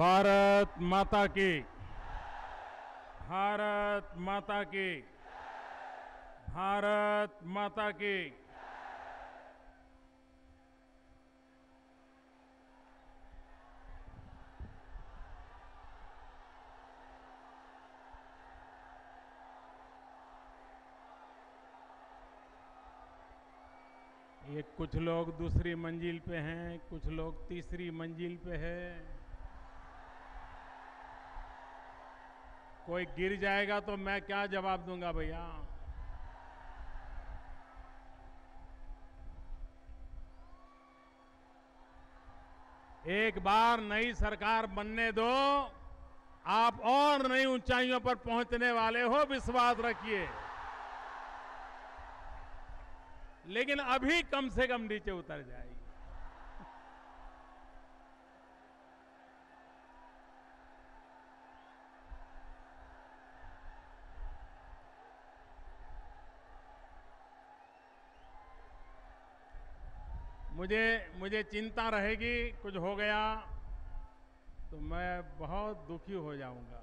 भारत माता की, भारत माता की, भारत माता की। ये कुछ लोग दूसरी मंजिल पे हैं, कुछ लोग तीसरी मंजिल पे हैं। कोई गिर जाएगा तो मैं क्या जवाब दूंगा भैया। एक बार नई सरकार बनने दो, आप और नई ऊंचाइयों पर पहुंचने वाले हो, विश्वास रखिए। लेकिन अभी कम से कम नीचे उतर जाएगी। मुझे चिंता रहेगी, कुछ हो गया तो मैं बहुत दुखी हो जाऊंगा।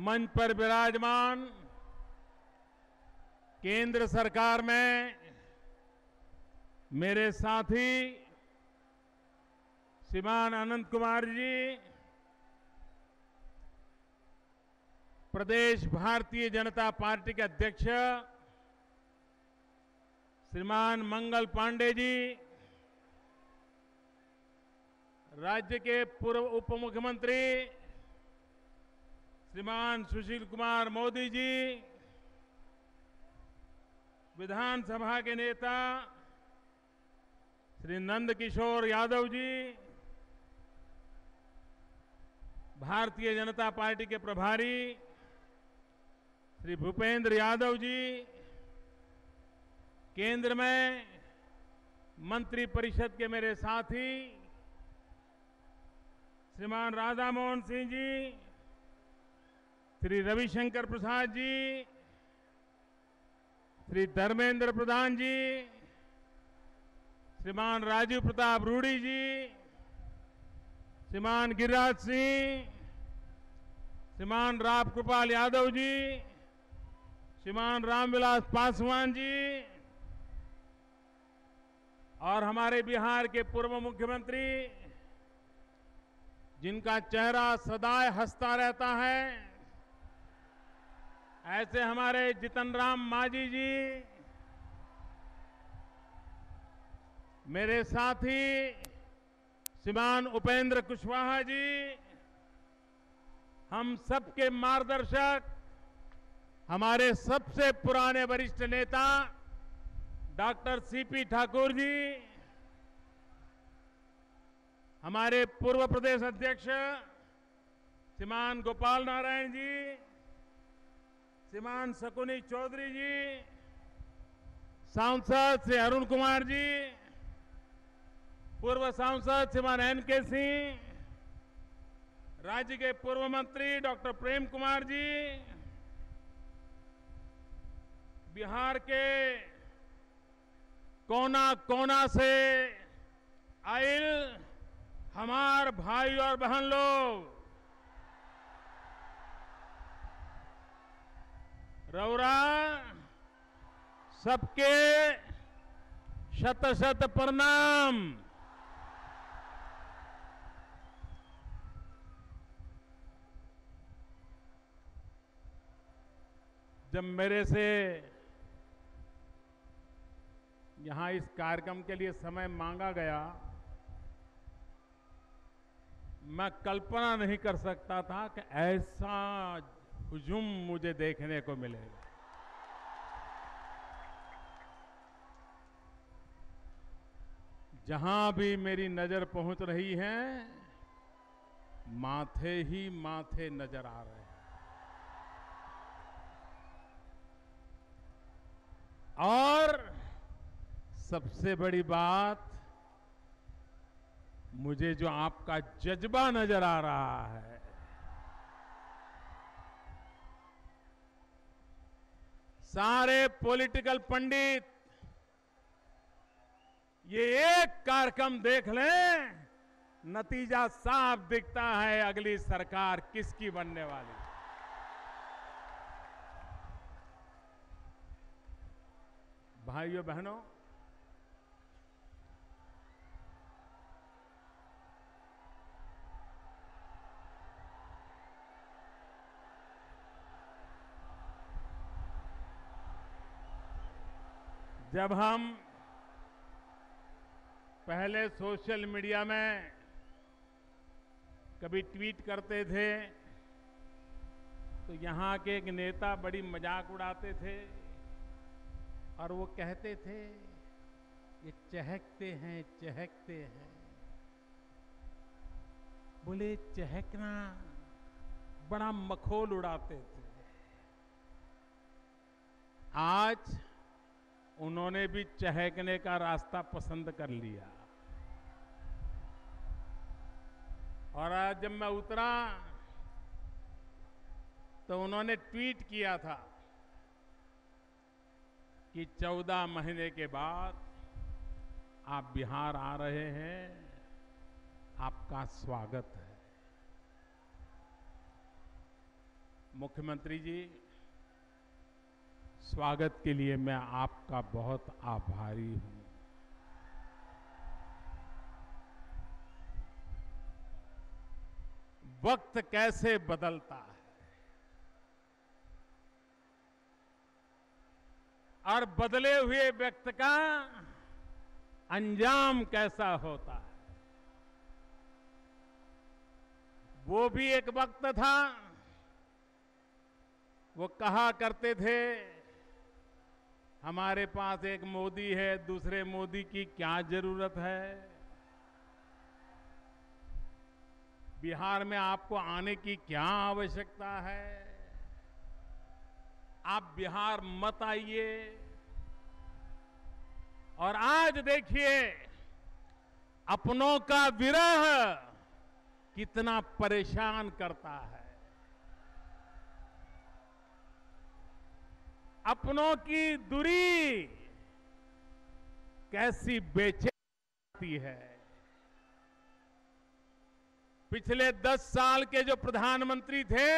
मंच पर विराजमान केंद्र सरकार में मेरे साथी श्रीमान अनंत कुमार जी, प्रदेश भारतीय जनता पार्टी के अध्यक्ष श्रीमान मंगल पांडे जी, राज्य के पूर्व उप मुख्यमंत्री श्रीमान सुशील कुमार मोदी जी, विधानसभा के नेता श्री नंद किशोर यादव जी, भारतीय जनता पार्टी के प्रभारी श्री भूपेंद्र यादव जी, केंद्र में मंत्री परिषद के मेरे साथी श्रीमान राधा मोहन सिंह जी, श्री रविशंकर प्रसाद जी, श्री धर्मेंद्र प्रधान जी, श्रीमान राजीव प्रताप रूडी जी, श्रीमान गिरिराज सिंह, श्रीमान राम कृपाल यादव जी, श्रीमान रामविलास पासवान जी और हमारे बिहार के पूर्व मुख्यमंत्री जिनका चेहरा सदा हंसता रहता है, ऐसे हमारे जितन राम मांझी जी, मेरे साथी श्रीमान उपेंद्र कुशवाहा जी, हम सबके मार्गदर्शक हमारे सबसे पुराने वरिष्ठ नेता डॉक्टर सीपी ठाकुर जी, हमारे पूर्व प्रदेश अध्यक्ष श्रीमान गोपाल नारायण जी, श्रीमान शकुनी चौधरी जी, सांसद श्री अरुण कुमार जी, पूर्व सांसद श्रीमान एन.के. सिंह, राज्य के पूर्व मंत्री डॉक्टर प्रेम कुमार जी, बिहार के कोना कोना से आए हमार भाई और बहन लोग, रौरा सबके शत शत प्रणाम। जब मेरे से यहां इस कार्यक्रम के लिए समय मांगा गया, मैं कल्पना नहीं कर सकता था कि ऐसा हुजूम मुझे देखने को मिलेगा। जहां भी मेरी नजर पहुंच रही है, माथे ही माथे नजर आ रहे हैं। और सबसे बड़ी बात, मुझे जो आपका जज्बा नजर आ रहा है, सारे पॉलिटिकल पंडित ये एक कार्यक्रम देख लें, नतीजा साफ दिखता है अगली सरकार किसकी बनने वाली। भाइयों बहनों, जब हम पहले सोशल मीडिया में कभी ट्वीट करते थे तो यहां के एक नेता बड़ी मजाक उड़ाते थे और वो कहते थे ये चहकते हैं। बोले चहकना, बड़ा मखौल उड़ाते थे। आज उन्होंने भी चहकने का रास्ता पसंद कर लिया और आज जब मैं उतरा तो उन्होंने ट्वीट किया था कि 14 महीने के बाद आप बिहार आ रहे हैं, आपका स्वागत है। मुख्यमंत्री जी, स्वागत के लिए मैं आपका बहुत आभारी हूं। वक्त कैसे बदलता है और बदले हुए व्यक्ति का अंजाम कैसा होता है। वो भी एक वक्त था, वो कहा करते थे हमारे पास एक मोदी है, दूसरे मोदी की क्या जरूरत है। बिहार में आपको आने की क्या आवश्यकता है, आप बिहार मत आइए। और आज देखिए अपनों का विरह कितना परेशान करता है, अपनों की दूरी कैसी बेचैनी है। पिछले 10 साल के जो प्रधानमंत्री थे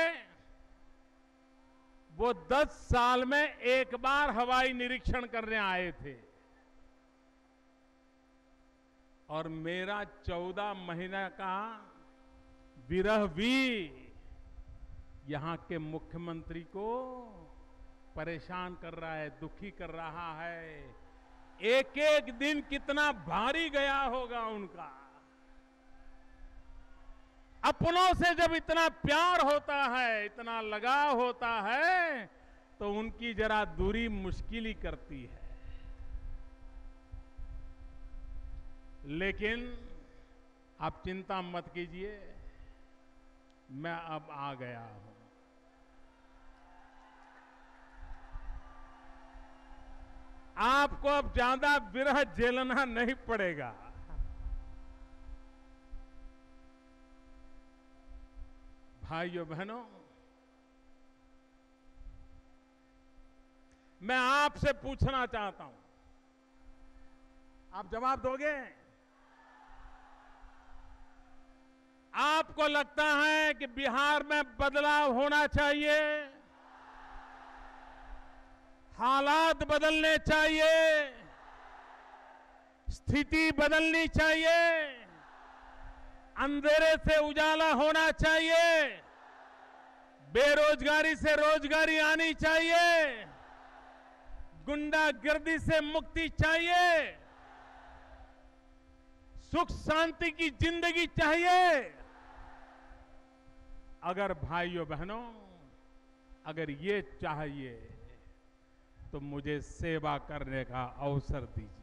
वो 10 साल में एक बार हवाई निरीक्षण करने आए थे और मेरा 14 महीना का विरह भी यहां के मुख्यमंत्री को परेशान कर रहा है, दुखी कर रहा है। एक एक दिन कितना भारी गया होगा उनका। अपनों से जब इतना प्यार होता है, इतना लगाव होता है, तो उनकी जरा दूरी मुश्किल ही करती है। लेकिन आप चिंता मत कीजिए, मैं अब आ गया हूं। आपको अब ज्यादा विरह झेलना नहीं पड़ेगा। भाइयों बहनों, मैं आपसे पूछना चाहता हूं, आप जवाब दोगे? आपको लगता है कि बिहार में बदलाव होना चाहिए, हालात बदलने चाहिए, स्थिति बदलनी चाहिए, अंधेरे से उजाला होना चाहिए, बेरोजगारी से रोजगारी आनी चाहिए, गुंडागर्दी से मुक्ति चाहिए, सुख शांति की जिंदगी चाहिए। अगर भाइयों बहनों, अगर ये चाहिए तो मुझे सेवा करने का अवसर दीजिए।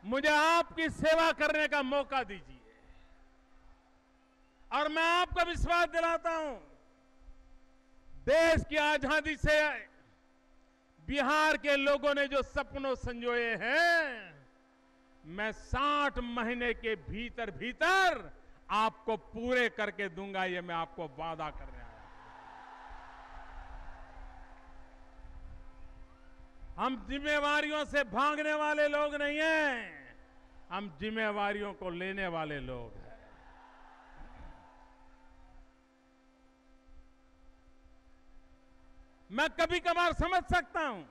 मुझे आपकी सेवा करने का मौका दीजिए और मैं आपको विश्वास दिलाता हूं, देश की आजादी से बिहार के लोगों ने जो सपनों संजोए हैं, मैं 60 महीने के भीतर भीतर आपको पूरे करके दूंगा, ये मैं आपको वादा कर रहा हूं। हम जिम्मेवारियों से भागने वाले लोग नहीं हैं, हम जिम्मेवारियों को लेने वाले लोग हैं। मैं कभी कभार समझ सकता हूं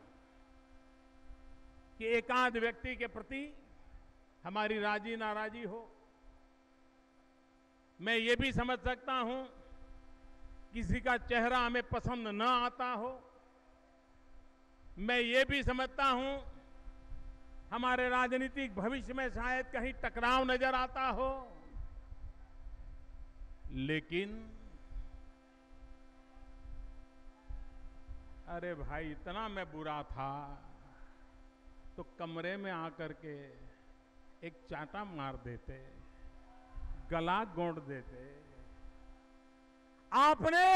कि एकाध व्यक्ति के प्रति हमारी राजी नाराजी हो। मैं ये भी समझ सकता हूं किसी का चेहरा हमें पसंद न आता हो। मैं ये भी समझता हूं हमारे राजनीतिक भविष्य में शायद कहीं टकराव नजर आता हो। लेकिन अरे भाई, इतना मैं बुरा था तो कमरे में आकर के एक चांटा मार देते, गला गोंद देते। आपने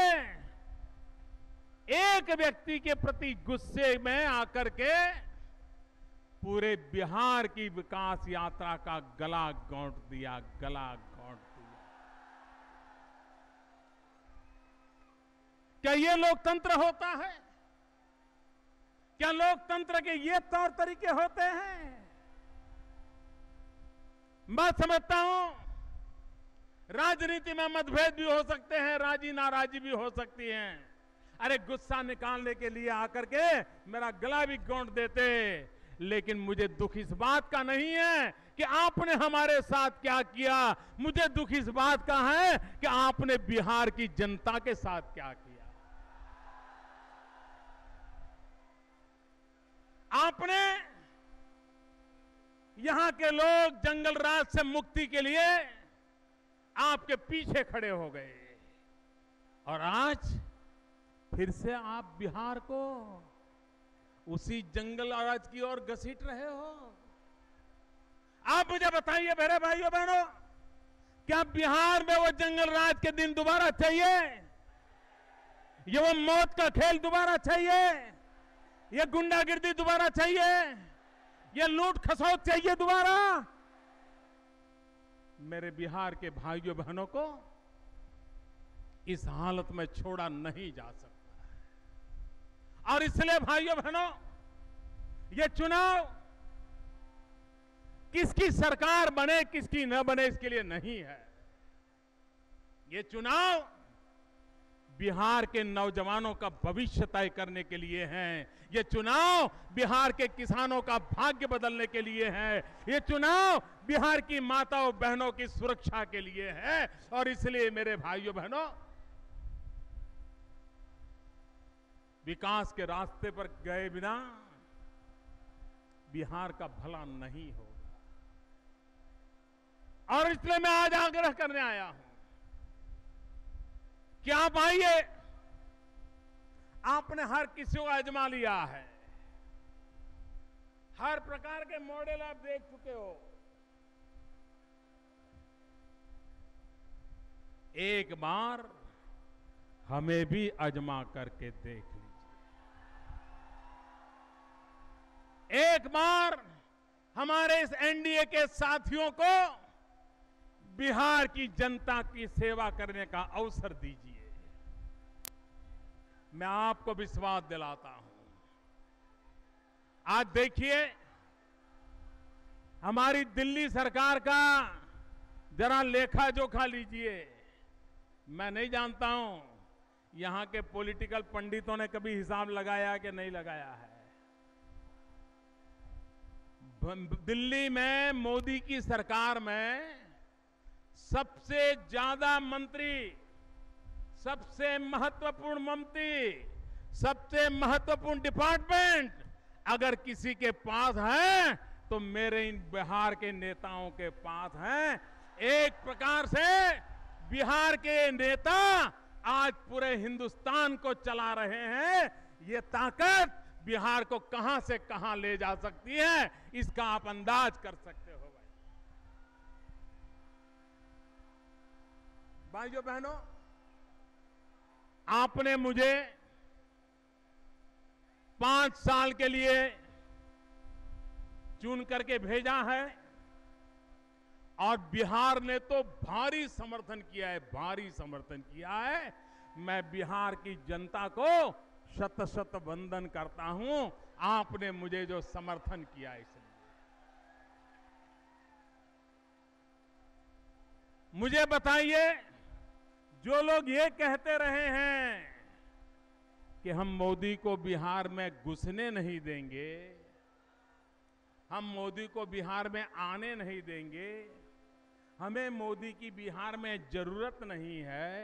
एक व्यक्ति के प्रति गुस्से में आकर के पूरे बिहार की विकास यात्रा का गला घोंट दिया, गला घोंट दिया। क्या ये लोकतंत्र होता है? क्या लोकतंत्र के ये तौर तरीके होते हैं? मैं समझता हूं राजनीति में मतभेद भी हो सकते हैं, राजी नाराजी भी हो सकती हैं। अरे गुस्सा निकालने के लिए आकर के मेरा गला भी घोंट देते, लेकिन मुझे दुख इस बात का नहीं है कि आपने हमारे साथ क्या किया। मुझे दुख इस बात का है कि आपने बिहार की जनता के साथ क्या किया। आपने यहां के लोग जंगल राज से मुक्ति के लिए आपके पीछे खड़े हो गए, और आज फिर से आप बिहार को उसी जंगल राज की ओर घसीट रहे हो। आप मुझे बताइए मेरे भाइयों बहनों, क्या बिहार में वो जंगल राज के दिन दोबारा चाहिए? ये वो मौत का खेल दोबारा चाहिए? ये गुंडागिर्दी दोबारा चाहिए? ये लूट खसौट चाहिए दोबारा? मेरे बिहार के भाइयों बहनों को इस हालत में छोड़ा नहीं जा सकता। और इसलिए भाइयों बहनों, ये चुनाव किसकी सरकार बने किसकी न बने इसके लिए नहीं है। ये चुनाव बिहार के नौजवानों का भविष्य तय करने के लिए है। ये चुनाव बिहार के किसानों का भाग्य बदलने के लिए है। ये चुनाव बिहार की माताओं बहनों की सुरक्षा के लिए है। और इसलिए मेरे भाइयों बहनों, विकास के रास्ते पर गए बिना बिहार का भला नहीं होगा। और इसलिए मैं आज आग्रह करने आया हूं कि आप आइए। आपने हर किसी को आजमा लिया है, हर प्रकार के मॉडल आप देख चुके हो। एक बार हमें भी आजमा करके देख लीजिए। एक बार हमारे इस एनडीए के साथियों को बिहार की जनता की सेवा करने का अवसर दीजिए। मैं आपको विश्वास दिलाता हूं। आज देखिए, हमारी दिल्ली सरकार का जरा लेखा जोखा लीजिए। मैं नहीं जानता हूं यहां के पॉलिटिकल पंडितों ने कभी हिसाब लगाया कि नहीं लगाया है। दिल्ली में मोदी की सरकार में सबसे ज्यादा मंत्री, सबसे महत्वपूर्ण मंत्री, सबसे महत्वपूर्ण डिपार्टमेंट अगर किसी के पास है तो मेरे इन बिहार के नेताओं के पास है। एक प्रकार से बिहार के नेता आज पूरे हिंदुस्तान को चला रहे हैं। ये ताकत बिहार को कहां से कहां ले जा सकती है, इसका आप अंदाज कर सकते हो। भाइयों बहनों, आपने मुझे 5 साल के लिए चुन करके भेजा है, और बिहार ने तो भारी समर्थन किया है, भारी समर्थन किया है। मैं बिहार की जनता को शत शत वंदन करता हूं। आपने मुझे जो समर्थन किया इसलिए। मुझे बताइए, जो लोग ये कहते रहे हैं कि हम मोदी को बिहार में घुसने नहीं देंगे, हम मोदी को बिहार में आने नहीं देंगे, हमें मोदी की बिहार में जरूरत नहीं है,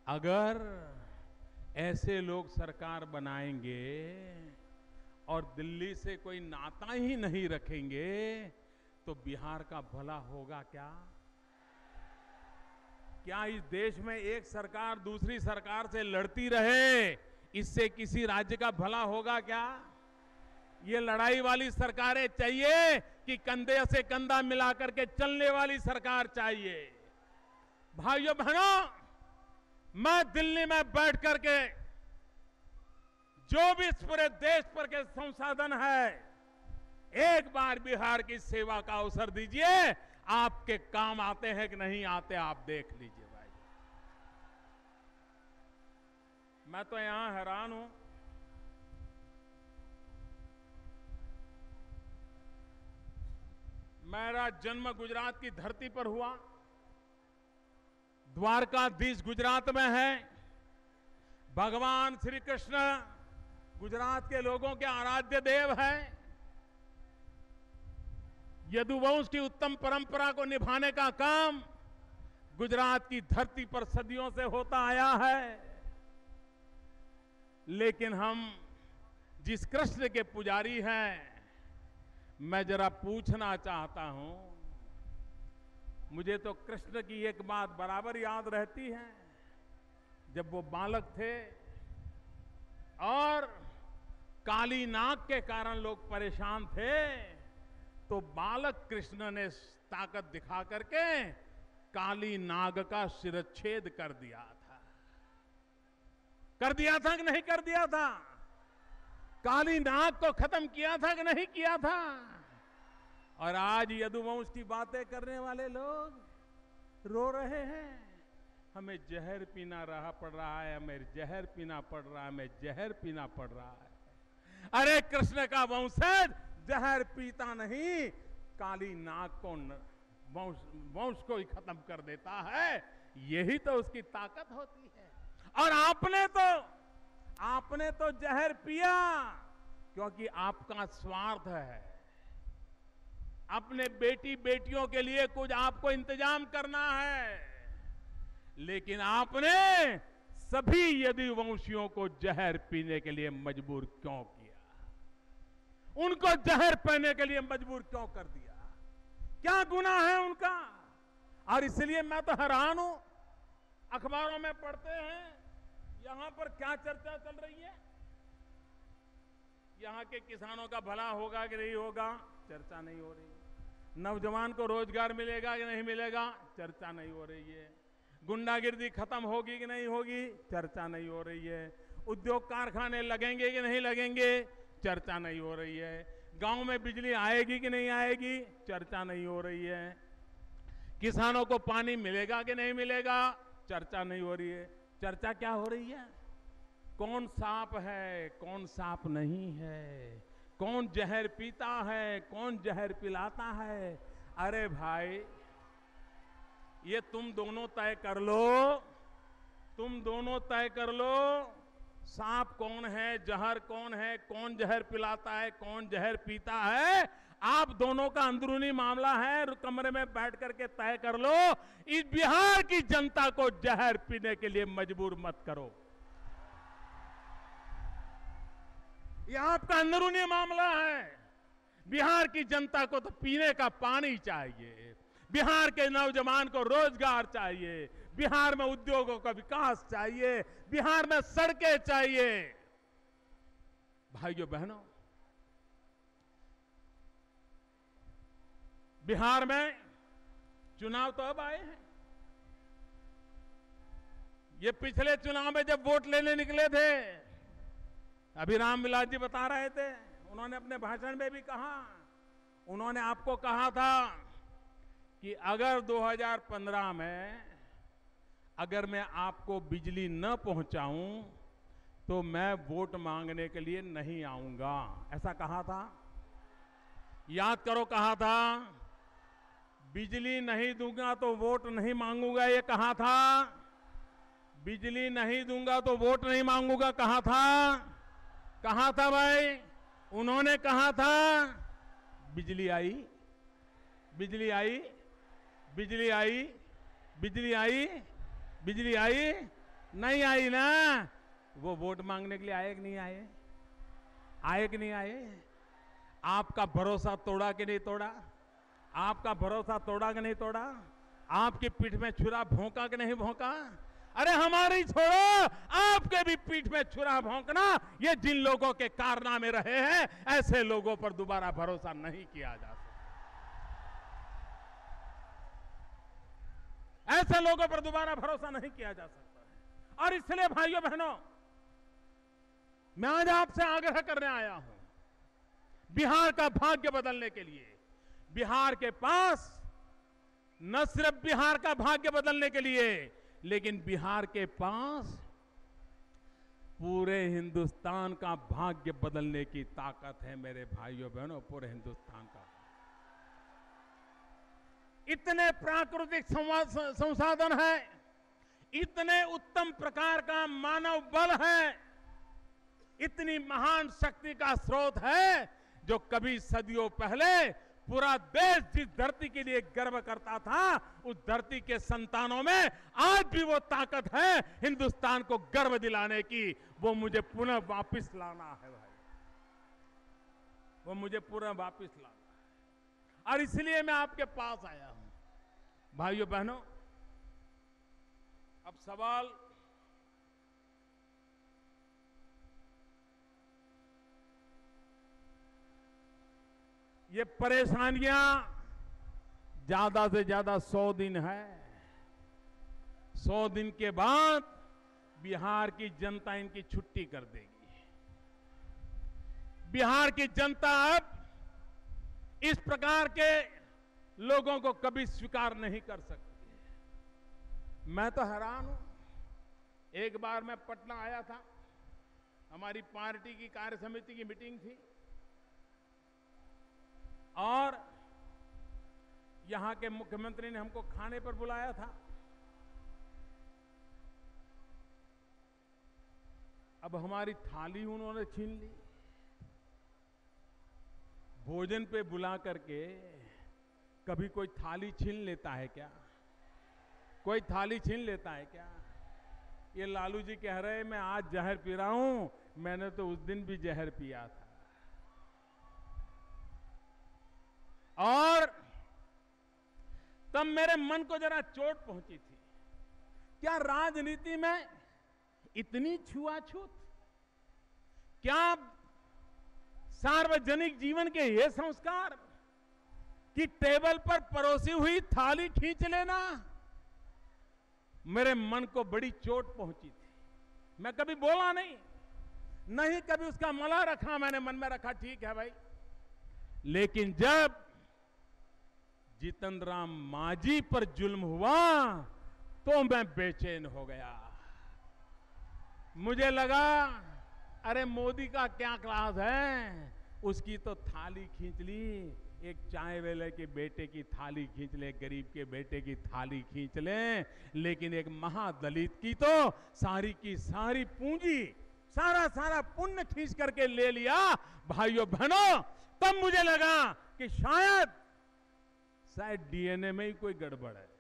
अगर ऐसे लोग सरकार बनाएंगे और दिल्ली से कोई नाता ही नहीं रखेंगे तो बिहार का भला होगा क्या? क्या इस देश में एक सरकार दूसरी सरकार से लड़ती रहे, इससे किसी राज्य का भला होगा क्या? ये लड़ाई वाली सरकारें चाहिए कि कंधे से कंधा मिलाकर के चलने वाली सरकार चाहिए? भाइयों बहनों, मैं दिल्ली में बैठ करके जो भी इस पूरे देश पर के संसाधन है, एक बार बिहार की सेवा का अवसर दीजिए, आपके काम आते हैं कि नहीं आते आप देख लीजिए भाई। मैं तो यहां हैरान हूं, मेरा जन्म गुजरात की धरती पर हुआ, द्वारकाधीश गुजरात में है, भगवान श्री कृष्ण गुजरात के लोगों के आराध्य देव हैं। यदुवंश की उत्तम परंपरा को निभाने का काम गुजरात की धरती पर सदियों से होता आया है। लेकिन हम जिस कृष्ण के पुजारी हैं, मैं जरा पूछना चाहता हूं, मुझे तो कृष्ण की एक बात बराबर याद रहती है। जब वो बालक थे और काली नाग के कारण लोग परेशान थे, तो बालक कृष्ण ने ताकत दिखा करके काली नाग का शिरच्छेद कर दिया था। कर दिया था कि नहीं कर दिया था? काली नाग को खत्म किया था कि नहीं किया था? और आज यदुवंश की बातें करने वाले लोग रो रहे हैं, हमें जहर पीना पड़ रहा है, हमें जहर पीना पड़ रहा है, हमें जहर पीना पड़ रहा है। अरे कृष्ण का वंशज जहर पीता नहीं, काली नाग को वंश को ही खत्म कर देता है। यही तो उसकी ताकत होती है। और आपने तो जहर पिया क्योंकि आपका स्वार्थ है। अपने बेटी बेटियों के लिए कुछ आपको इंतजाम करना है, लेकिन आपने सभी यदुवंशियों को जहर पीने के लिए मजबूर क्यों किया? उनको जहर पीने के लिए मजबूर क्यों कर दिया? क्या गुनाह है उनका? और इसलिए मैं तो हैरान हूं, अखबारों में पढ़ते हैं यहां पर क्या चर्चा चल रही है, यहां के किसानों का भला होगा कि नहीं होगा, चर्चा नहीं हो रही। नौजवान को रोजगार मिलेगा कि नहीं मिलेगा, चर्चा नहीं हो रही है। गुंडागिर्दी खत्म होगी कि नहीं होगी, चर्चा नहीं हो रही है। उद्योग कारखाने लगेंगे कि नहीं लगेंगे, चर्चा नहीं हो रही है। गांव में बिजली आएगी कि नहीं आएगी, चर्चा नहीं हो रही है। किसानों को पानी मिलेगा कि नहीं मिलेगा, चर्चा नहीं हो रही है। चर्चा क्या हो रही है? कौन सांप है, कौन सांप नहीं है, कौन जहर पीता है, कौन जहर पिलाता है। अरे भाई, ये तुम दोनों तय कर लो, तुम दोनों तय कर लो, सांप कौन है, जहर कौन है, कौन जहर पिलाता है, कौन जहर पीता है। आप दोनों का अंदरूनी मामला है, कमरे में बैठ करके तय कर लो। इस बिहार की जनता को जहर पीने के लिए मजबूर मत करो। ये आपका अंदरूनी मामला है। बिहार की जनता को तो पीने का पानी चाहिए, बिहार के नौजवान को रोजगार चाहिए, बिहार में उद्योगों का विकास चाहिए, बिहार में सड़कें चाहिए। भाइयों बहनों, बिहार में चुनाव तो अब आए हैं। ये पिछले चुनाव में जब वोट लेने निकले थे, अभी रामविलास जी बता रहे थे, उन्होंने अपने भाषण में भी कहा, उन्होंने आपको कहा था कि अगर 2015 में अगर मैं आपको बिजली न पहुंचाऊं तो मैं वोट मांगने के लिए नहीं आऊंगा, ऐसा कहा था। याद करो, कहा था। बिजली नहीं दूंगा तो वोट नहीं मांगूंगा, ये कहा था। बिजली नहीं दूंगा तो वोट नहीं मांगूंगा, कहा था। कहा था भाई, उन्होंने कहा था। बिजली आई, बिजली आई, बिजली आई, बिजली आई, बिजली आई, नहीं आई ना। वो वोट मांगने के लिए आए कि नहीं आए? आए कि नहीं आए? आपका भरोसा तोड़ा कि नहीं तोड़ा? आपका भरोसा तोड़ा कि नहीं तोड़ा? आपकी पीठ में छुरा भोंका कि नहीं भोंका? अरे हमारी छोड़ो, आपके भी पीठ में छुरा भोंकना, ये जिन लोगों के कारनामे रहे हैं, ऐसे लोगों पर दोबारा भरोसा नहीं किया जा सकता। ऐसे लोगों पर दोबारा भरोसा नहीं किया जा सकता। और इसलिए भाइयों बहनों, मैं आज आपसे आग्रह करने आया हूं, बिहार का भाग्य बदलने के लिए। बिहार के पास न सिर्फ बिहार का भाग्य बदलने के लिए, लेकिन बिहार के पास पूरे हिंदुस्तान का भाग्य बदलने की ताकत है मेरे भाइयों बहनों, पूरे हिंदुस्तान का। इतने प्राकृतिक संसाधन है, इतने उत्तम प्रकार का मानव बल है, इतनी महान शक्ति का स्रोत है, जो कभी सदियों पहले पूरा देश जिस धरती के लिए गर्व करता था, उस धरती के संतानों में आज भी वो ताकत है हिंदुस्तान को गर्व दिलाने की। वो मुझे पुनः वापस लाना है भाई, वो मुझे पुनः वापस लाना है। और इसलिए मैं आपके पास आया हूं भाइयों बहनों। अब सवाल ये परेशानियां ज्यादा से ज्यादा 100 दिन है। 100 दिन के बाद बिहार की जनता इनकी छुट्टी कर देगी। बिहार की जनता अब इस प्रकार के लोगों को कभी स्वीकार नहीं कर सकती। मैं तो हैरान हूं। एक बार मैं पटना आया था, हमारी पार्टी की कार्य समिति की मीटिंग थी, और यहां के मुख्यमंत्री ने हमको खाने पर बुलाया था। अब हमारी थाली उन्होंने छीन ली। भोजन पे बुला करके कभी कोई थाली छीन लेता है क्या? कोई थाली छीन लेता है क्या? ये लालू जी कह रहे मैं आज जहर पी रहा हूं, मैंने तो उस दिन भी जहर पिया था। और तब मेरे मन को जरा चोट पहुंची थी। क्या राजनीति में इतनी छुआछूत? क्या सार्वजनिक जीवन के ये संस्कार कि टेबल पर परोसी हुई थाली खींच लेना? मेरे मन को बड़ी चोट पहुंची थी। मैं कभी बोला नहीं कभी उसका मला रखा, मैंने मन में रखा ठीक है भाई। लेकिन जब जीतन राम मांझी पर जुल्म हुआ तो मैं बेचैन हो गया। मुझे लगा अरे मोदी का क्या क्लास है, उसकी तो थाली खींच ली, एक चाय वाले के बेटे की थाली खींच ले, गरीब के बेटे की थाली खींच ले, लेकिन एक महादलित की तो सारी की सारी पूंजी, सारा पुण्य खींच करके ले लिया। भाइयों बहनों, तब मुझे लगा कि शायद डीएनए में ही कोई गड़बड़ है।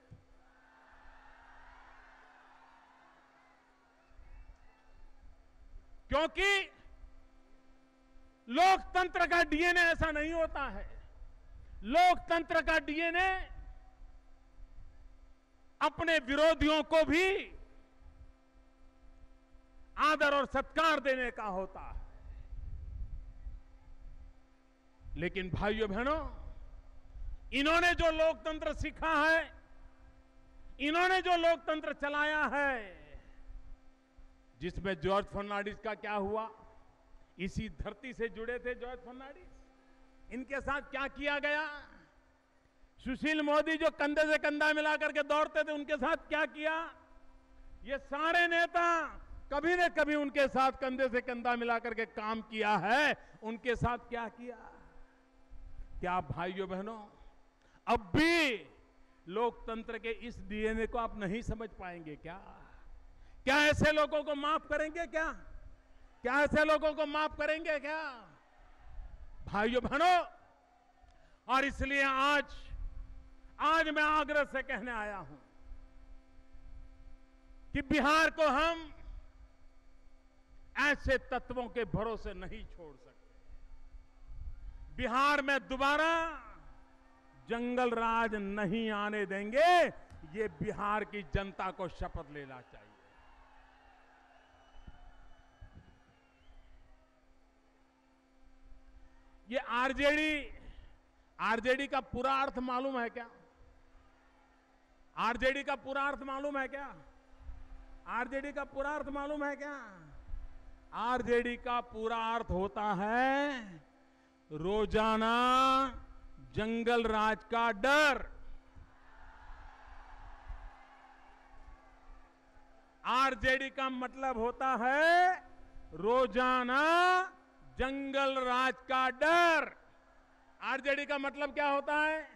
क्योंकि लोकतंत्र का डीएनए ऐसा नहीं होता है। लोकतंत्र का डीएनए अपने विरोधियों को भी आदर और सत्कार देने का होता है। लेकिन भाइयों बहनों, इन्होंने जो लोकतंत्र सीखा है, इन्होंने जो लोकतंत्र चलाया है, जिसमें जॉर्ज फर्नांडिस का क्या हुआ, इसी धरती से जुड़े थे जॉर्ज फर्नांडिस, इनके साथ क्या किया गया। सुशील मोदी जो कंधे से कंधा मिला करके दौड़ते थे, उनके साथ क्या किया। ये सारे नेता कभी न कभी उनके साथ कंधे से कंधा मिलाकर के काम किया है, उनके साथ क्या किया? क्या भाइयों बहनों, अब भी लोकतंत्र के इस डीएनए को आप नहीं समझ पाएंगे क्या? क्या ऐसे लोगों को माफ करेंगे क्या? क्या ऐसे लोगों को माफ करेंगे क्या? भाइयों बहनों, और इसलिए आज मैं आग्रह से कहने आया हूं कि बिहार को हम ऐसे तत्वों के भरोसे नहीं छोड़ सकते। बिहार में दोबारा जंगल राज नहीं आने देंगे, ये बिहार की जनता को शपथ लेना चाहिए। ये आरजेडी का पूरा अर्थ मालूम है क्या? आरजेडी का पूरा अर्थ मालूम है क्या? आरजेडी का पूरा अर्थ मालूम है क्या? आरजेडी का पूरा अर्थ होता है रोजाना जंगल राज का डर। आरजेडी का मतलब होता है रोजाना जंगल राज का डर। आरजेडी का मतलब क्या होता है?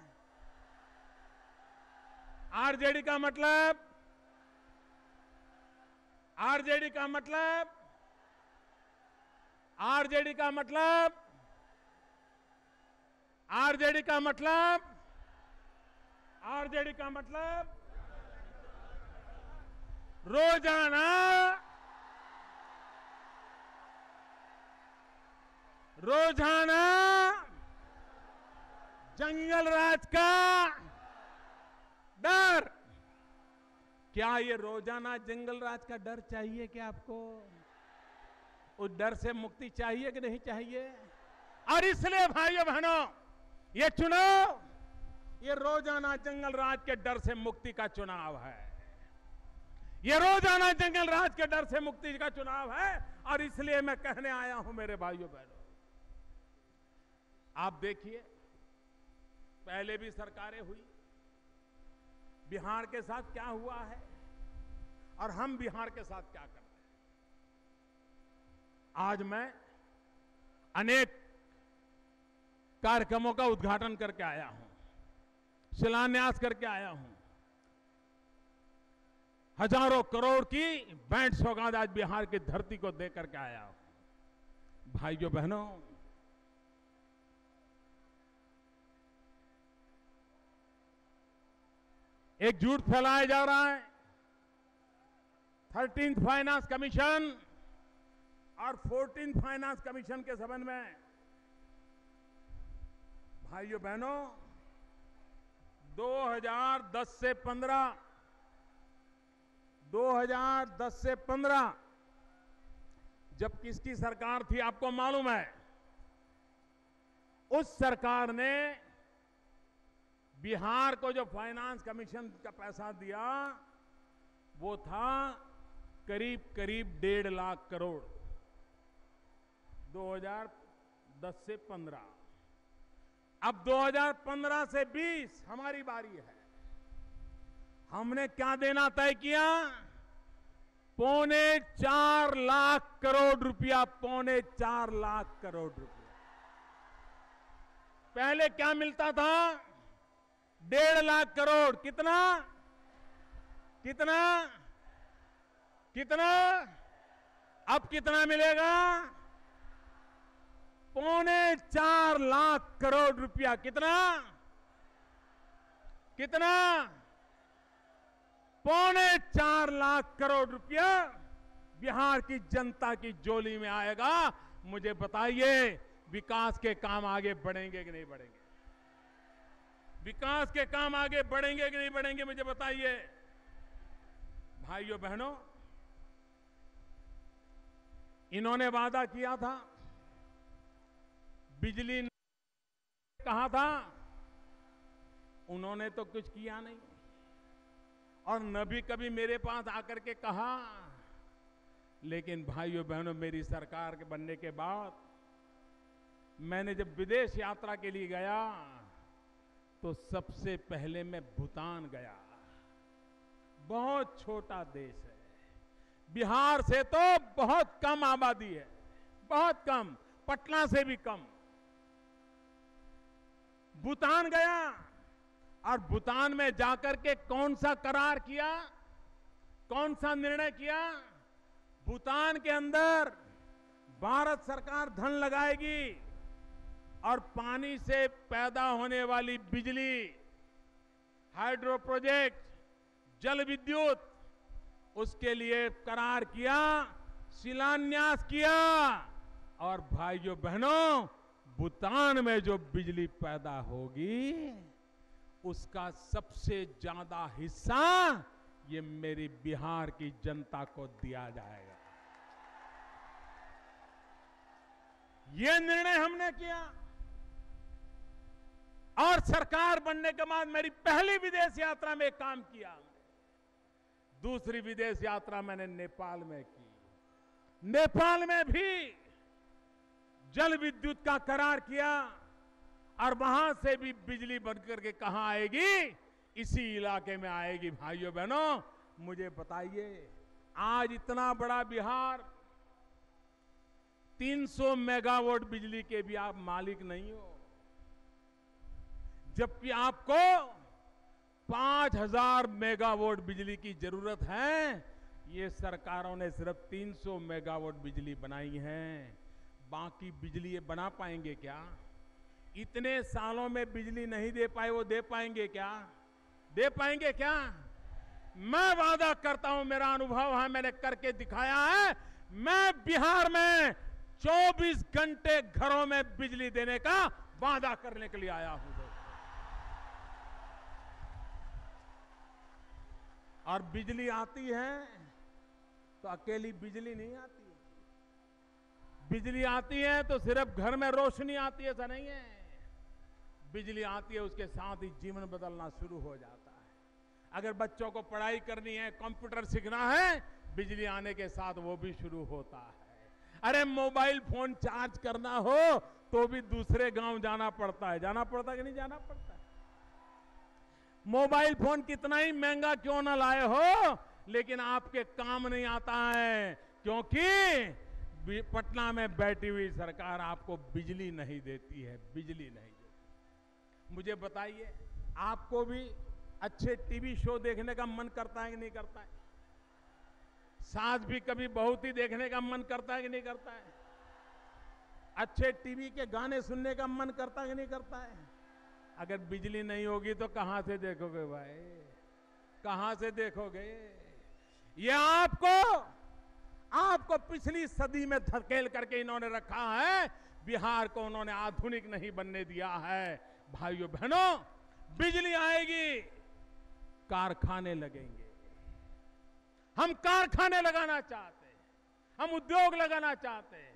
आरजेडी का मतलब आरजेडी का मतलब आरजेडी का मतलब आरजेडी का मतलब आरजेडी का मतलब रोजाना जंगल राज का डर। क्या ये रोजाना जंगल राज का डर चाहिए क्या आपको? उस डर से मुक्ति चाहिए कि नहीं चाहिए? और इसलिए भाइयों बहनों, ये चुनाव ये रोजाना जंगल राज के डर से मुक्ति का चुनाव है। ये रोजाना जंगल राज के डर से मुक्ति का चुनाव है। और इसलिए मैं कहने आया हूं मेरे भाइयों बहनों, आप देखिए पहले भी सरकारें हुई, बिहार के साथ क्या हुआ है और हम बिहार के साथ क्या कर रहे हैं। आज मैं अनेक कार्यक्रमों का उद्घाटन करके आया हूं, शिलान्यास करके आया हूं। हजारों करोड़ की बैंड सौगात आज बिहार की धरती को दे करके आया हूं। भाइयों बहनों, एक झूठ फैलाया जा रहा है 13th फाइनेंस कमीशन और 14th फाइनेंस कमीशन के संबंध में। भाइयों बहनों, 2010 से 15 जब किसकी सरकार थी आपको मालूम है? उस सरकार ने बिहार को जो फाइनेंस कमीशन का पैसा दिया वो था करीब 1.5 लाख करोड़। 2010 से 15, अब 2015 से 20 हमारी बारी है। हमने क्या देना तय किया? 4.25 लाख करोड़ रुपया। 4.25 लाख करोड़ रुपया। पहले क्या मिलता था? 1.5 लाख करोड़। कितना कितना कितना? अब कितना मिलेगा? 4.25 लाख करोड़ रुपया। कितना कितना? 4.25 लाख करोड़ रुपया बिहार की जनता की झोली में आएगा। मुझे बताइए, विकास के काम आगे बढ़ेंगे कि नहीं बढ़ेंगे? विकास के काम आगे बढ़ेंगे कि नहीं बढ़ेंगे? मुझे बताइए। भाइयों बहनों, इन्होंने वादा किया था, बिजली कहा था, उन्होंने तो कुछ किया नहीं। और न भी कभी मेरे पास आकर के कहा। लेकिन भाइयों बहनों, मेरी सरकार के बनने के बाद मैंने जब विदेश यात्रा के लिए गया तो सबसे पहले मैं भूटान गया। बहुत छोटा देश है, बिहार से तो बहुत कम आबादी है, बहुत कम, पटना से भी कम। भूटान गया और भूटान में जाकर के कौन सा करार किया, कौन सा निर्णय किया? भूटान के अंदर भारत सरकार धन लगाएगी और पानी से पैदा होने वाली बिजली, हाइड्रो प्रोजेक्ट, जल विद्युत, उसके लिए करार किया, शिलान्यास किया। और भाइयों बहनों, भूटान में जो बिजली पैदा होगी उसका सबसे ज्यादा हिस्सा ये मेरी बिहार की जनता को दिया जाएगा। ये निर्णय हमने किया और सरकार बनने के बाद मेरी पहली विदेश यात्रा में काम किया। दूसरी विदेश यात्रा मैंने नेपाल में की। नेपाल में भी जल विद्युत का करार किया और वहां से भी बिजली बनकर के कहां आएगी? इसी इलाके में आएगी। भाइयों बहनों, मुझे बताइए, आज इतना बड़ा बिहार, 300 मेगावाट बिजली के भी आप मालिक नहीं हो, जबकि आपको 5000 मेगावाट बिजली की जरूरत है। ये सरकारों ने सिर्फ 300 मेगावाट बिजली बनाई है। बाकी बिजली ये बना पाएंगे क्या? इतने सालों में बिजली नहीं दे पाए, वो दे पाएंगे क्या? दे पाएंगे क्या? मैं वादा करता हूं, मेरा अनुभव है, मैंने करके दिखाया है। मैं बिहार में 24 घंटे घरों में बिजली देने का वादा करने के लिए आया हूं। और बिजली आती है तो अकेली बिजली नहीं आती। बिजली आती है तो सिर्फ घर में रोशनी आती है, ऐसा नहीं है। बिजली आती है, उसके साथ ही जीवन बदलना शुरू हो जाता है। अगर बच्चों को पढ़ाई करनी है, कंप्यूटर सीखना है, बिजली आने के साथ वो भी शुरू होता है। अरे मोबाइल फोन चार्ज करना हो तो भी दूसरे गांव जाना पड़ता है। जाना पड़ता है कि नहीं जाना पड़ता है? मोबाइल फोन कितना ही महंगा क्यों ना लाए हो, लेकिन आपके काम नहीं आता है, क्योंकि पटना में बैठी हुई सरकार आपको बिजली नहीं देती है, बिजली नहीं देती। मुझे बताइए, आपको भी अच्छे टीवी शो देखने का मन करता है कि नहीं करता है? सास भी कभी बहुत ही देखने का मन करता है कि नहीं करता है? अच्छे टीवी के गाने सुनने का मन करता है कि नहीं करता है? अगर बिजली नहीं होगी तो कहां से देखोगे भाई? कहां से देखोगे? ये आपको पिछली सदी में धकेल करके इन्होंने रखा है। बिहार को उन्होंने आधुनिक नहीं बनने दिया है। भाइयों बहनों, बिजली आएगी, कारखाने लगेंगे। हम कारखाने लगाना चाहते हैं, हम उद्योग लगाना चाहते हैं।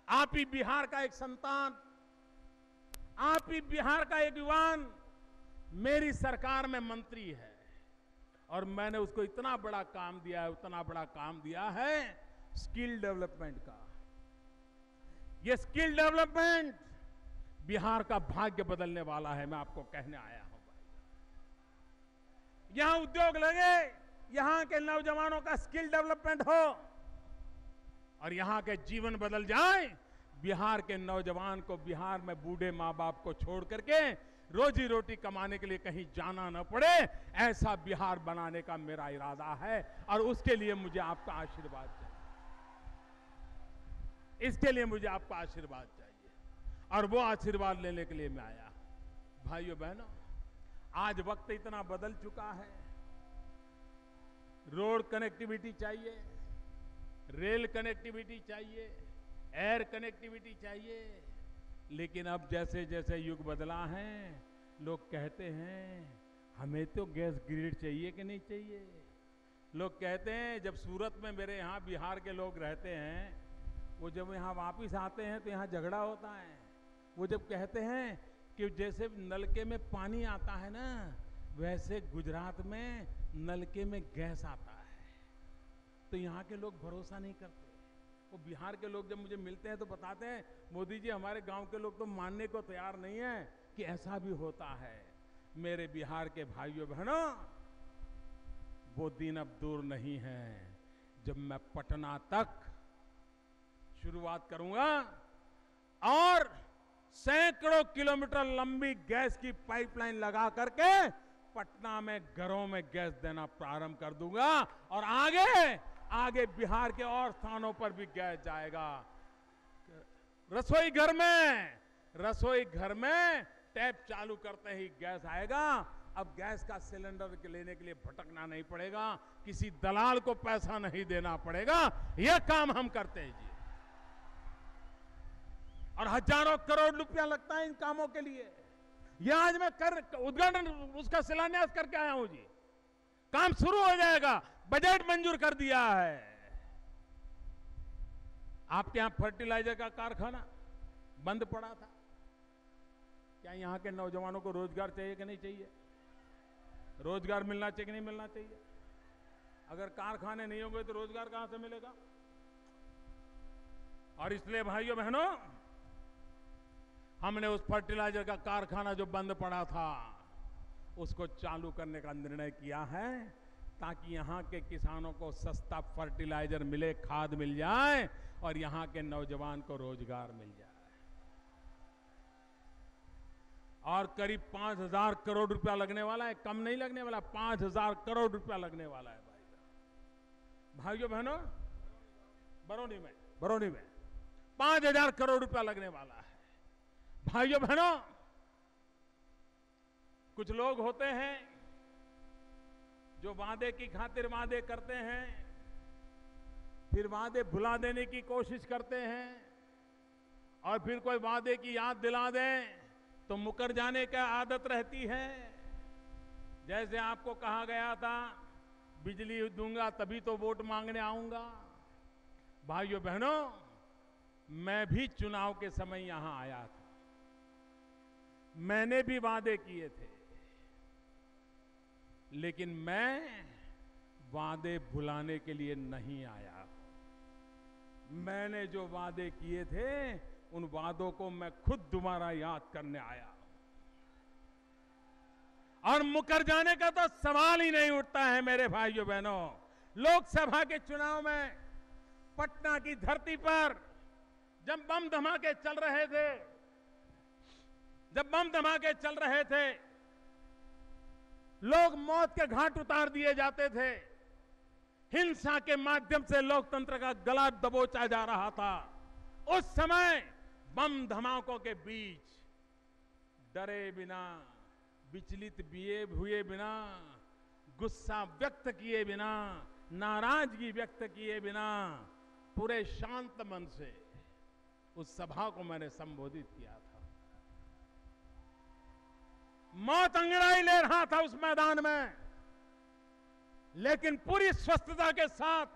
आप ही बिहार का एक संतान, आप ही बिहार का एक युवान मेरी सरकार में मंत्री है और मैंने उसको इतना बड़ा काम दिया है, उतना बड़ा काम दिया है स्किल डेवलपमेंट का। ये स्किल डेवलपमेंट बिहार का भाग्य बदलने वाला है। मैं आपको कहने आया हूं भाई, यहां उद्योग लगे, यहां के नौजवानों का स्किल डेवलपमेंट हो और यहां के जीवन बदल जाए। बिहार के नौजवान को बिहार में बूढ़े माँ बाप को छोड़ करके रोजी रोटी कमाने के लिए कहीं जाना न पड़े, ऐसा बिहार बनाने का मेरा इरादा है। और उसके लिए मुझे आपका आशीर्वाद चाहिए, इसके लिए मुझे आपका आशीर्वाद चाहिए और वो आशीर्वाद लेने के लिए मैं आया। भाइयों बहनों, आज वक्त इतना बदल चुका है। रोड कनेक्टिविटी चाहिए, रेल कनेक्टिविटी चाहिए, एयर कनेक्टिविटी चाहिए, लेकिन अब जैसे जैसे युग बदला है, लोग कहते हैं हमें तो गैस ग्रिड चाहिए कि नहीं चाहिए। लोग कहते हैं, जब सूरत में मेरे यहाँ बिहार के लोग रहते हैं, वो जब यहाँ वापस आते हैं तो यहाँ झगड़ा होता है। वो जब कहते हैं कि जैसे नलके में पानी आता है ना, वैसे गुजरात में नलके में गैस आता है, तो यहाँ के लोग भरोसा नहीं करते। वो बिहार के लोग जब मुझे मिलते हैं तो बताते हैं, मोदी जी हमारे गांव के लोग तो मानने को तैयार नहीं है कि ऐसा भी होता है। मेरे बिहार के भाइयों बहनों, वो दिन अब दूर नहीं है जब मैं पटना तक शुरुआत करूंगा और सैकड़ों किलोमीटर लंबी गैस की पाइपलाइन लगा करके पटना में घरों में गैस देना प्रारंभ कर दूंगा और आगे आगे बिहार के और स्थानों पर भी गैस जाएगा। रसोई घर में टैप चालू करते ही गैस आएगा। अब गैस का सिलेंडर लेने के लिए भटकना नहीं पड़ेगा, किसी दलाल को पैसा नहीं देना पड़ेगा। यह काम हम करते हैं जी, और हजारों करोड़ रुपया लगता है इन कामों के लिए। यह आज मैं उद्घाटन उसका शिलान्यास करके आया हूं जी। काम शुरू हो जाएगा, बजट मंजूर कर दिया है। आपके यहां फर्टिलाइजर का कारखाना बंद पड़ा था, क्या यहां के नौजवानों को रोजगार चाहिए कि नहीं चाहिए? रोजगार मिलना चाहिए कि नहीं मिलना चाहिए? अगर कारखाने नहीं होंगे तो रोजगार कहां से मिलेगा? और इसलिए भाइयों बहनों, हमने उस फर्टिलाइजर का कारखाना जो बंद पड़ा था उसको चालू करने का निर्णय किया है, ताकि यहां के किसानों को सस्ता फर्टिलाइजर मिले, खाद मिल जाए और यहां के नौजवान को रोजगार मिल जाए। और करीब 5,000 करोड़ रुपया लगने वाला है, कम नहीं लगने वाला, 5,000 करोड़ रुपया लगने वाला है भाइयों बहनों। बरौनी में 5,000 करोड़ रुपया लगने वाला है। भाइयों बहनों, कुछ लोग होते हैं जो वादे की खातिर वादे करते हैं, फिर वादे भुला देने की कोशिश करते हैं, और फिर कोई वादे की याद दिला दें तो मुकर जाने की आदत रहती है। जैसे आपको कहा गया था बिजली दूंगा तभी तो वोट मांगने आऊंगा। भाइयों बहनों, मैं भी चुनाव के समय यहां आया था, मैंने भी वादे किए थे, लेकिन मैं वादे भुलाने के लिए नहीं आया। मैंने जो वादे किए थे उन वादों को मैं खुद दोबारा याद करने आया, और मुकर जाने का तो सवाल ही नहीं उठता है मेरे भाइयों बहनों। लोकसभा के चुनाव में पटना की धरती पर जब बम धमाके चल रहे थे, लोग मौत के घाट उतार दिए जाते थे, हिंसा के माध्यम से लोकतंत्र का गला दबोचा जा रहा था, उस समय बम धमाकों के बीच डरे बिना, विचलित हुए बिना, गुस्सा व्यक्त किए बिना, नाराजगी व्यक्त किए बिना, पूरे शांत मन से उस सभा को मैंने संबोधित किया था। मौत अंगड़ाई ले रहा था उस मैदान में, लेकिन पूरी स्वस्थता के साथ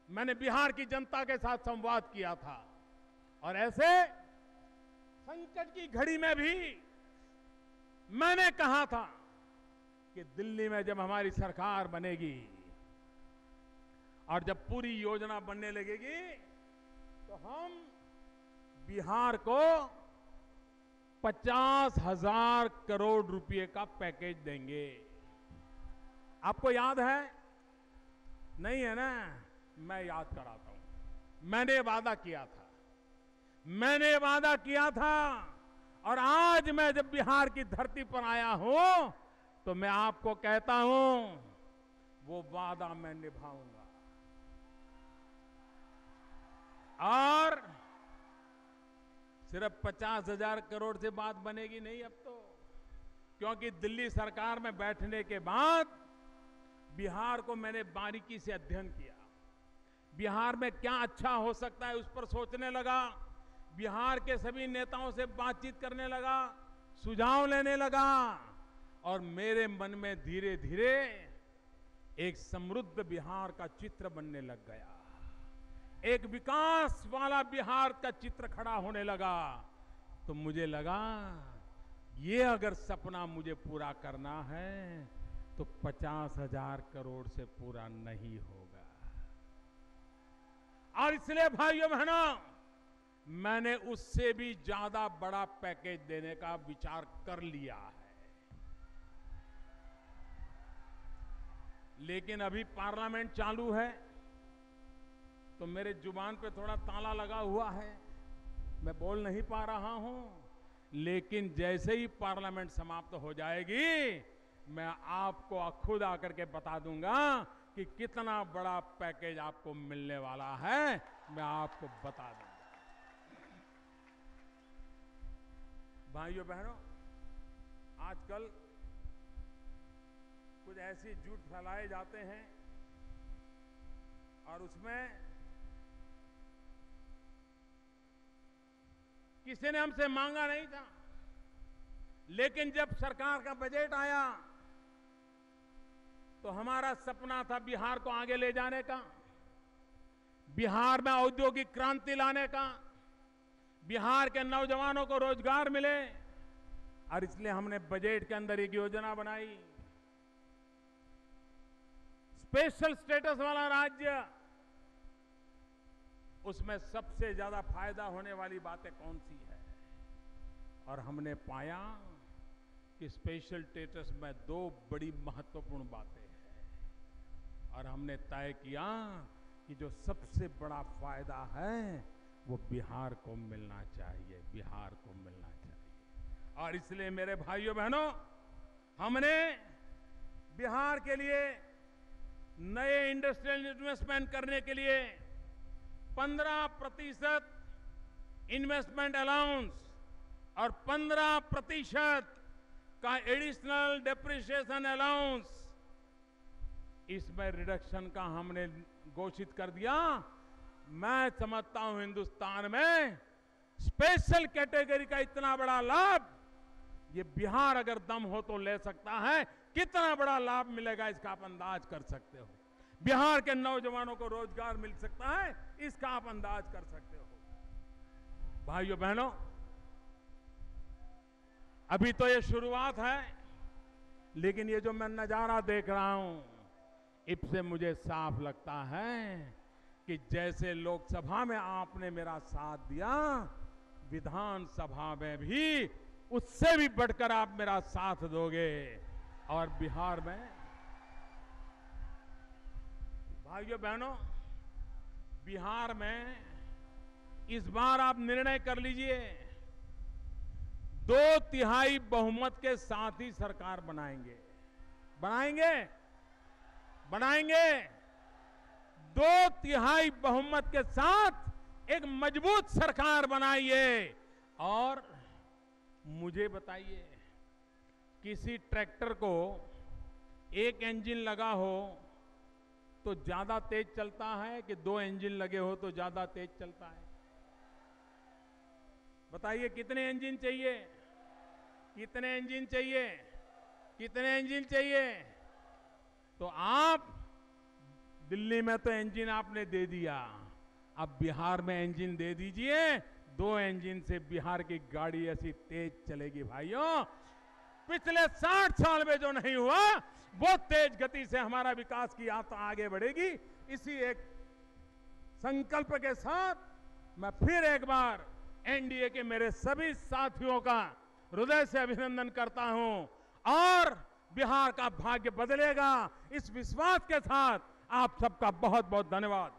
मैंने बिहार की जनता के साथ संवाद किया था। और ऐसे संकट की घड़ी में भी मैंने कहा था कि दिल्ली में जब हमारी सरकार बनेगी और जब पूरी योजना बनने लगेगी तो हम बिहार को 50,000 करोड़ रुपए का पैकेज देंगे। आपको याद है? नहीं है ना? मैं याद कराता हूं। मैंने वादा किया था, और आज मैं जब बिहार की धरती पर आया हूं तो मैं आपको कहता हूं वो वादा मैं निभाऊंगा। और सिर्फ 50,000 करोड़ से बात बनेगी नहीं अब तो, क्योंकि दिल्ली सरकार में बैठने के बाद बिहार को मैंने बारीकी से अध्ययन किया। बिहार में क्या अच्छा हो सकता है उस पर सोचने लगा, बिहार के सभी नेताओं से बातचीत करने लगा, सुझाव लेने लगा, और मेरे मन में धीरे धीरे एक समृद्ध बिहार का चित्र बनने लग गया, एक विकास वाला बिहार का चित्र खड़ा होने लगा। तो मुझे लगा ये अगर सपना मुझे पूरा करना है तो 50,000 करोड़ से पूरा नहीं होगा। और इसलिए भाइयों बहनों, मैंने उससे भी ज्यादा बड़ा पैकेज देने का विचार कर लिया है। लेकिन अभी पार्लियामेंट चालू है, तो मेरे जुबान पे थोड़ा ताला लगा हुआ है, मैं बोल नहीं पा रहा हूं। लेकिन जैसे ही पार्लियामेंट समाप्त हो जाएगी, मैं आपको खुद आकर के बता दूंगा कि कितना बड़ा पैकेज आपको मिलने वाला है, मैं आपको बता दूंगा। भाइयों बहनों, आजकल कुछ ऐसी झूठ फैलाए जाते हैं और उसमें किसी ने हमसे मांगा नहीं था, लेकिन जब सरकार का बजट आया तो हमारा सपना था बिहार को आगे ले जाने का, बिहार में औद्योगिक क्रांति लाने का, बिहार के नौजवानों को रोजगार मिले, और इसलिए हमने बजट के अंदर एक योजना बनाई। स्पेशल स्टेटस वाला राज्य, उसमें सबसे ज्यादा फायदा होने वाली बातें कौन सी है? और हमने पाया कि स्पेशल स्टेटस में दो बड़ी महत्वपूर्ण बातें हैं, और हमने तय किया कि जो सबसे बड़ा फायदा है वो बिहार को मिलना चाहिए, बिहार को मिलना चाहिए। और इसलिए मेरे भाइयों बहनों, हमने बिहार के लिए नए इंडस्ट्रियल इन्वेस्टमेंट करने के लिए 15% इन्वेस्टमेंट अलाउंस और 15% का एडिशनल डेप्रिसिएशन अलाउंस, इसमें रिडक्शन का हमने घोषित कर दिया। मैं समझता हूं हिंदुस्तान में स्पेशल कैटेगरी का इतना बड़ा लाभ ये बिहार अगर दम हो तो ले सकता है। कितना बड़ा लाभ मिलेगा इसका आप अंदाज कर सकते हो। बिहार के नौजवानों को रोजगार मिल सकता है, इसका आप अंदाज कर सकते हो। भाइयों बहनों, अभी तो ये शुरुआत है, लेकिन ये जो मैं नजारा देख रहा हूं, इससे मुझे साफ लगता है कि जैसे लोकसभा में आपने मेरा साथ दिया, विधानसभा में भी उससे भी बढ़कर आप मेरा साथ दोगे। और बिहार में भाइयों बहनों, बिहार में इस बार आप निर्णय कर लीजिए, 2/3 बहुमत के साथ ही सरकार बनाएंगे। बनाएंगे? बनाएंगे। 2/3 बहुमत के साथ एक मजबूत सरकार बनाइए। और मुझे बताइए, किसी ट्रैक्टर को एक इंजन लगा हो तो ज्यादा तेज चलता है कि 2 इंजन लगे हो तो ज्यादा तेज चलता है? बताइए, कितने इंजन चाहिए? कितने इंजन चाहिए? कितने इंजन चाहिए? तो आप दिल्ली में तो इंजन आपने दे दिया, अब बिहार में इंजन दे दीजिए। 2 इंजन से बिहार की गाड़ी ऐसी तेज चलेगी भाइयों, पिछले 60 साल में जो नहीं हुआ, वो तेज गति से हमारा विकास की यात्रा आगे बढ़ेगी। इसी एक संकल्प के साथ मैं फिर एक बार एनडीए के मेरे सभी साथियों का हृदय से अभिनंदन करता हूं, और बिहार का भाग्य बदलेगा, इस विश्वास के साथ आप सबका बहुत बहुत धन्यवाद।